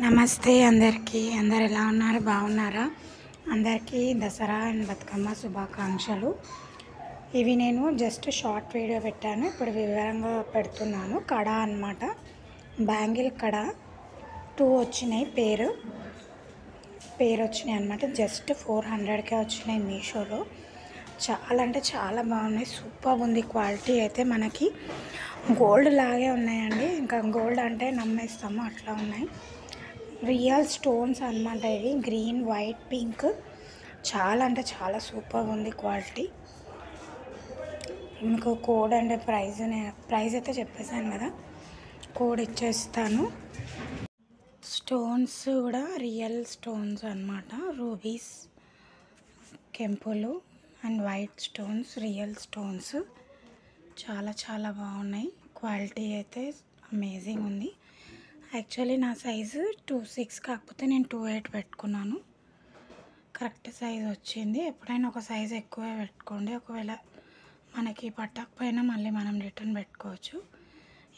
నమస్తే అందరికీ. అందరు ఎలా ఉన్నారు? బాగున్నారా? అందరికీ దసరా అండ్ బతుకమ్మ శుభాకాంక్షలు. ఇవి నేను జస్ట్ షార్ట్ వీడియో పెట్టాను, ఇప్పుడు వివరంగా పెడుతున్నాను. కడ అన్నమాట, బ్యాంగిల్ కడ 2 వచ్చినాయి. పేరు వచ్చినాయి అన్నమాట. జస్ట్ 400కే వచ్చినాయి మీషోలో. చాలా అంటే చాలా బాగున్నాయి, సూపర్ ఉంది. క్వాలిటీ అయితే మనకి గోల్డ్ లాగే ఉన్నాయండి. ఇంకా గోల్డ్ అంటే నమ్మేస్తాము, అట్లా ఉన్నాయి. రియల్ స్టోన్స్ అన్నమాట ఇవి. గ్రీన్, వైట్, పింక్, చాలా అంటే చాలా సూపర్ ఉంది క్వాలిటీ. మీకు కోడ్ అంటే ప్రైస్ అయితే చెప్పేసాను కదా, కోడ్ ఇచ్చేస్తాను. స్టోన్స్ కూడా రియల్ స్టోన్స్ అన్నమాట. రూబీస్, కెంపులు and white stones, real stones. చాలా చాలా బాగున్నాయి. క్వాలిటీ అయితే అమేజింగ్ ఉంది. యాక్చువల్లీ నా సైజు 2.6, కాకపోతే నేను 2.8 పెట్టుకున్నాను. కరెక్ట్ సైజ్ వచ్చింది. ఎప్పుడైనా ఒక సైజు ఎక్కువ పెట్టుకోండి, ఒకవేళ మనకి పట్టకపోయినా మళ్ళీ మనం రిటర్న్ పెట్టుకోవచ్చు.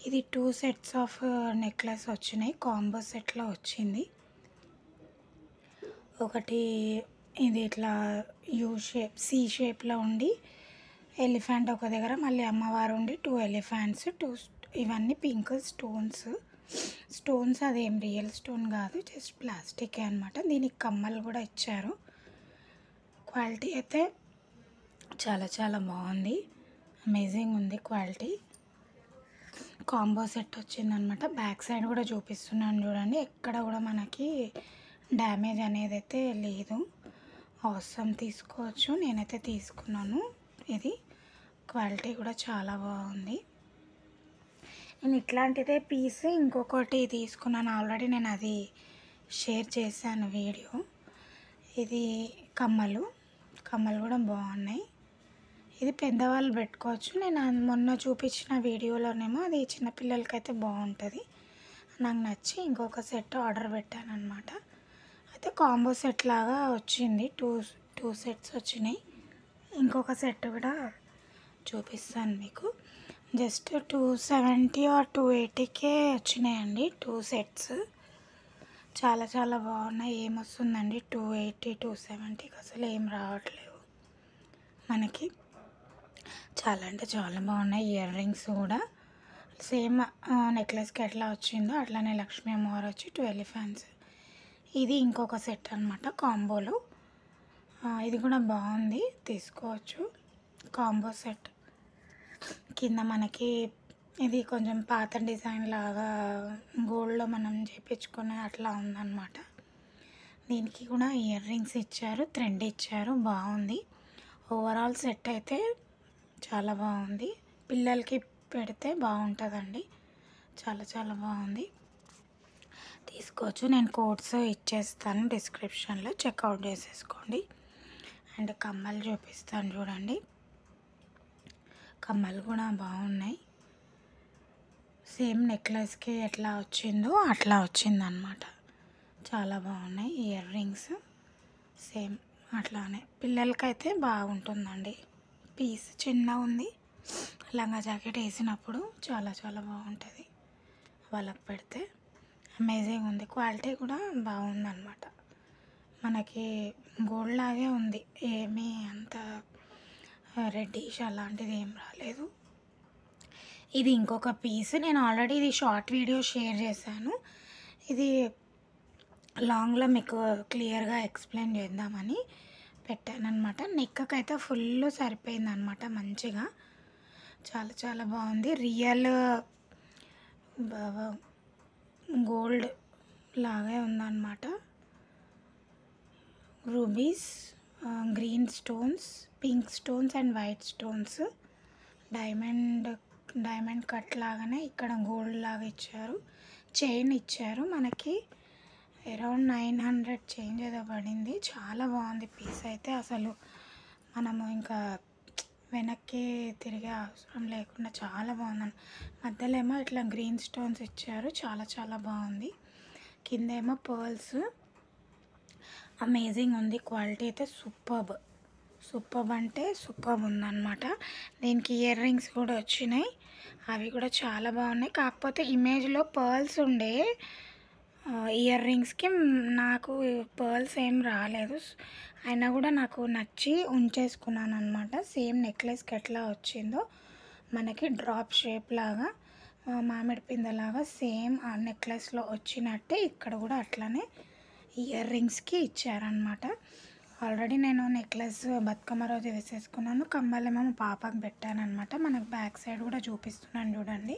ఇది 2 సెట్స్ ఆఫ్ నెక్లెస్ వచ్చినాయి, కాంబో సెట్లో వచ్చింది. ఒకటి ఇది ఇట్లా యూ షేప్, సి షేప్లో ఉండి ఎలిఫెంట్ ఒక దగ్గర, మళ్ళీ అమ్మవారు ఉండి 2 ఎలిఫెంట్స్, ఇవన్నీ పింక్ స్టోన్స్. అదేం రియల్ స్టోన్ కాదు, జస్ట్ ప్లాస్టికే అనమాట. దీనికి కమ్మలు కూడా ఇచ్చారు. క్వాలిటీ అయితే చాలా చాలా బాగుంది, అమేజింగ్ ఉంది క్వాలిటీ. కాంబో సెట్ వచ్చిందనమాట. బ్యాక్ సైడ్ కూడా చూపిస్తున్నాను చూడండి, ఎక్కడ కూడా మనకి డ్యామేజ్ అనేది అయితే లేదు. అవసరం తీసుకోవచ్చు, నేనైతే తీసుకున్నాను. ఇది క్వాలిటీ కూడా చాలా బాగుంది. నేను ఇట్లాంటిదే పీస్ ఇంకొకటి తీసుకున్నాను ఆల్రెడీ, నేను అది షేర్ చేశాను వీడియో. ఇది కమ్మలు కూడా బాగున్నాయి. ఇది పెద్దవాళ్ళు పెట్టుకోవచ్చు. నేను మొన్న చూపించిన వీడియోలోనేమో అది చిన్నపిల్లలకైతే బాగుంటుంది, నాకు నచ్చి ఇంకొక సెట్ ఆర్డర్ పెట్టాను అనమాట. అయితే కాంబో సెట్ లాగా వచ్చింది, టూ సెట్స్ వచ్చినాయి. ఇంకొక సెట్ కూడా చూపిస్తాను మీకు. జస్ట్ 270 ఆర్ 280కే వచ్చినాయండి 2 సెట్స్. చాలా చాలా బాగున్నాయి. ఏమొస్తుందండి 280 270కి అసలు ఏం రావట్లేవు మనకి. చాలా అంటే చాలా బాగున్నాయి. ఇయర్ రింగ్స్ కూడా సేమ్ నెక్లెస్కి ఎట్లా వచ్చిందో అట్లానే లక్ష్మీ అమ్మవారు వచ్చి 2 ఎలిఫెంట్స్. ఇది ఇంకొక సెట్ అనమాట కాంబోలో. ఇది కూడా బాగుంది, తీసుకోవచ్చు. కాంబో సెట్ కింద మనకి ఇది కొంచెం పాత డిజైన్ లాగా గోల్డ్లో మనం చేయించుకునే అట్లా ఉందన్నమాట. దీనికి కూడా ఇయర్ రింగ్స్ ఇచ్చారు, థ్రెడ్ ఇచ్చారు, బాగుంది. ఓవరాల్ సెట్ అయితే చాలా బాగుంది. పిల్లలకి పెడితే బాగుంటుందండి, చాలా చాలా బాగుంది, తీసుకోవచ్చు. నేను కోడ్స్ ఇచ్చేస్తాను డిస్క్రిప్షన్లో, చెక్అవుట్ చేసేసుకోండి. అండ్ కమ్మలు చూపిస్తాను చూడండి, కమ్మలు కూడా బాగున్నాయి. సేమ్ నెక్లెస్కి ఎట్లా వచ్చిందో అట్లా వచ్చిందనమాట. చాలా బాగున్నాయి. ఇయర్ రింగ్స్ సేమ్ అట్లానే పిల్లలకైతే బాగుంటుందండి. పీస్ చిన్న ఉంది, లంగా జాకెట్ వేసినప్పుడు చాలా చాలా బాగుంటుంది వాళ్ళకి పెడితే. అమేజింగ్ ఉంది, క్వాలిటీ కూడా బాగుందన్నమాట. మనకి గోల్డ్ లాగే ఉంది, ఏమీ అంత రెడ్డిష్ అలాంటిది ఏం రాలేదు. ఇది ఇంకొక పీస్. నేను ఆల్రెడీ ఇది షార్ట్ వీడియో షేర్ చేశాను. ఇది లాంగ్లో మీకు క్లియర్గా ఎక్స్ప్లెయిన్ చేద్దామని పెట్టానమాట. నెక్కి అయితే ఫుల్ సరిపోయిందనమాట మంచిగా. చాలా చాలా బాగుంది. రియల్ గోల్డ్ లాగే ఉందన్నమాట. Rubies, green stones, pink stones and white stones. Diamond cut లాగానే ఇక్కడ గోల్డ్ లాగా ఇచ్చారు. చైన్ ఇచ్చారు మనకి, అరౌండ్ 900 చేంజ్ ఏదో పడింది. చాలా బాగుంది పీస్ అయితే. అసలు మనము ఇంకా వెనక్కి తిరిగే అవసరం లేకుండా చాలా బాగుంది. మధ్యలో ఏమో ఇట్లా గ్రీన్ స్టోన్స్ ఇచ్చారు, చాలా చాలా బాగుంది. కిందేమో పర్ల్స్. అమేజింగ్ ఉంది, క్వాలిటీ అయితే సూపర్బ్ అంటే సూపర్బ్ ఉందన్నమాట. దీనికి ఇయర్ రింగ్స్ కూడా వచ్చినాయి, అవి కూడా చాలా బాగున్నాయి. కాకపోతే ఇమేజ్లో పర్ల్స్ ఉండే, ఇయర్ రింగ్స్కి నాకు పర్ల్స్ ఏం రాలేదు, అయినా కూడా నాకు నచ్చి ఉంచేసుకున్నాను అనమాట. సేమ్ నెక్లెస్కి ఎట్లా వచ్చిందో మనకి డ్రాప్ షేప్ లాగా మామిడి పిందెలాగా సేమ్ ఆ నెక్లెస్లో వచ్చినట్టే ఇక్కడ కూడా అట్లానే ఇయర్ రింగ్స్కి ఇచ్చారనమాట. ఆల్రెడీ నేను నెక్లెస్ బతుకమ్మ రోజు వేసేసుకున్నాను, కమ్మలేమో మా పాపకు పెట్టాను అనమాట. మనకు బ్యాక్ సైడ్ కూడా చూపిస్తున్నాను చూడండి.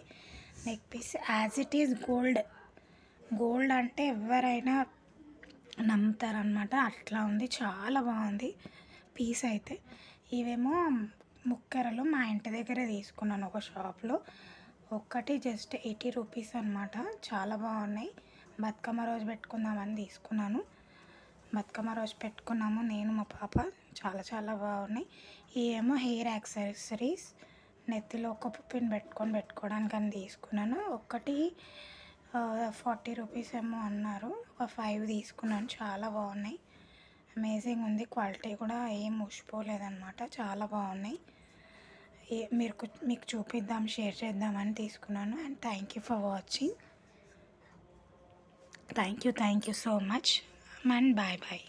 Neck piece as it is gold అంటే ఎవరైనా నమ్ముతారనమాట, అట్లా ఉంది. చాలా బాగుంది పీస్ అయితే. ఇవేమో ముక్కెరలు మా ఇంటి దగ్గరే తీసుకున్నాను ఒక షాప్లో. ఒక్కటి జస్ట్ 80 రూపీస్ అనమాట. చాలా బాగున్నాయి. బతుకమ్మ రోజు పెట్టుకుందామని తీసుకున్నాను. బతుకమ్మ రోజు పెట్టుకున్నాము నేను మా పాప. చాలా చాలా బాగున్నాయి. ఇవేమో హెయిర్ యాక్సెసరీస్, నెత్తిలో ఒక పిన్ పెట్టుకోవడానికి అని తీసుకున్నాను. ఒక్కటి 40 రూపీస్ ఏమో అన్నారు, ఒక 5 తీసుకున్నాను. చాలా బాగున్నాయి, అమేజింగ్ ఉంది. క్వాలిటీ కూడా ఏం ముషిపోలేదన్నమాట, చాలా బాగున్నాయి. మీకు చూపిద్దాం, షేర్ చేద్దామని తీసుకున్నాను. And thank you for watching. Thank you so much and bye bye.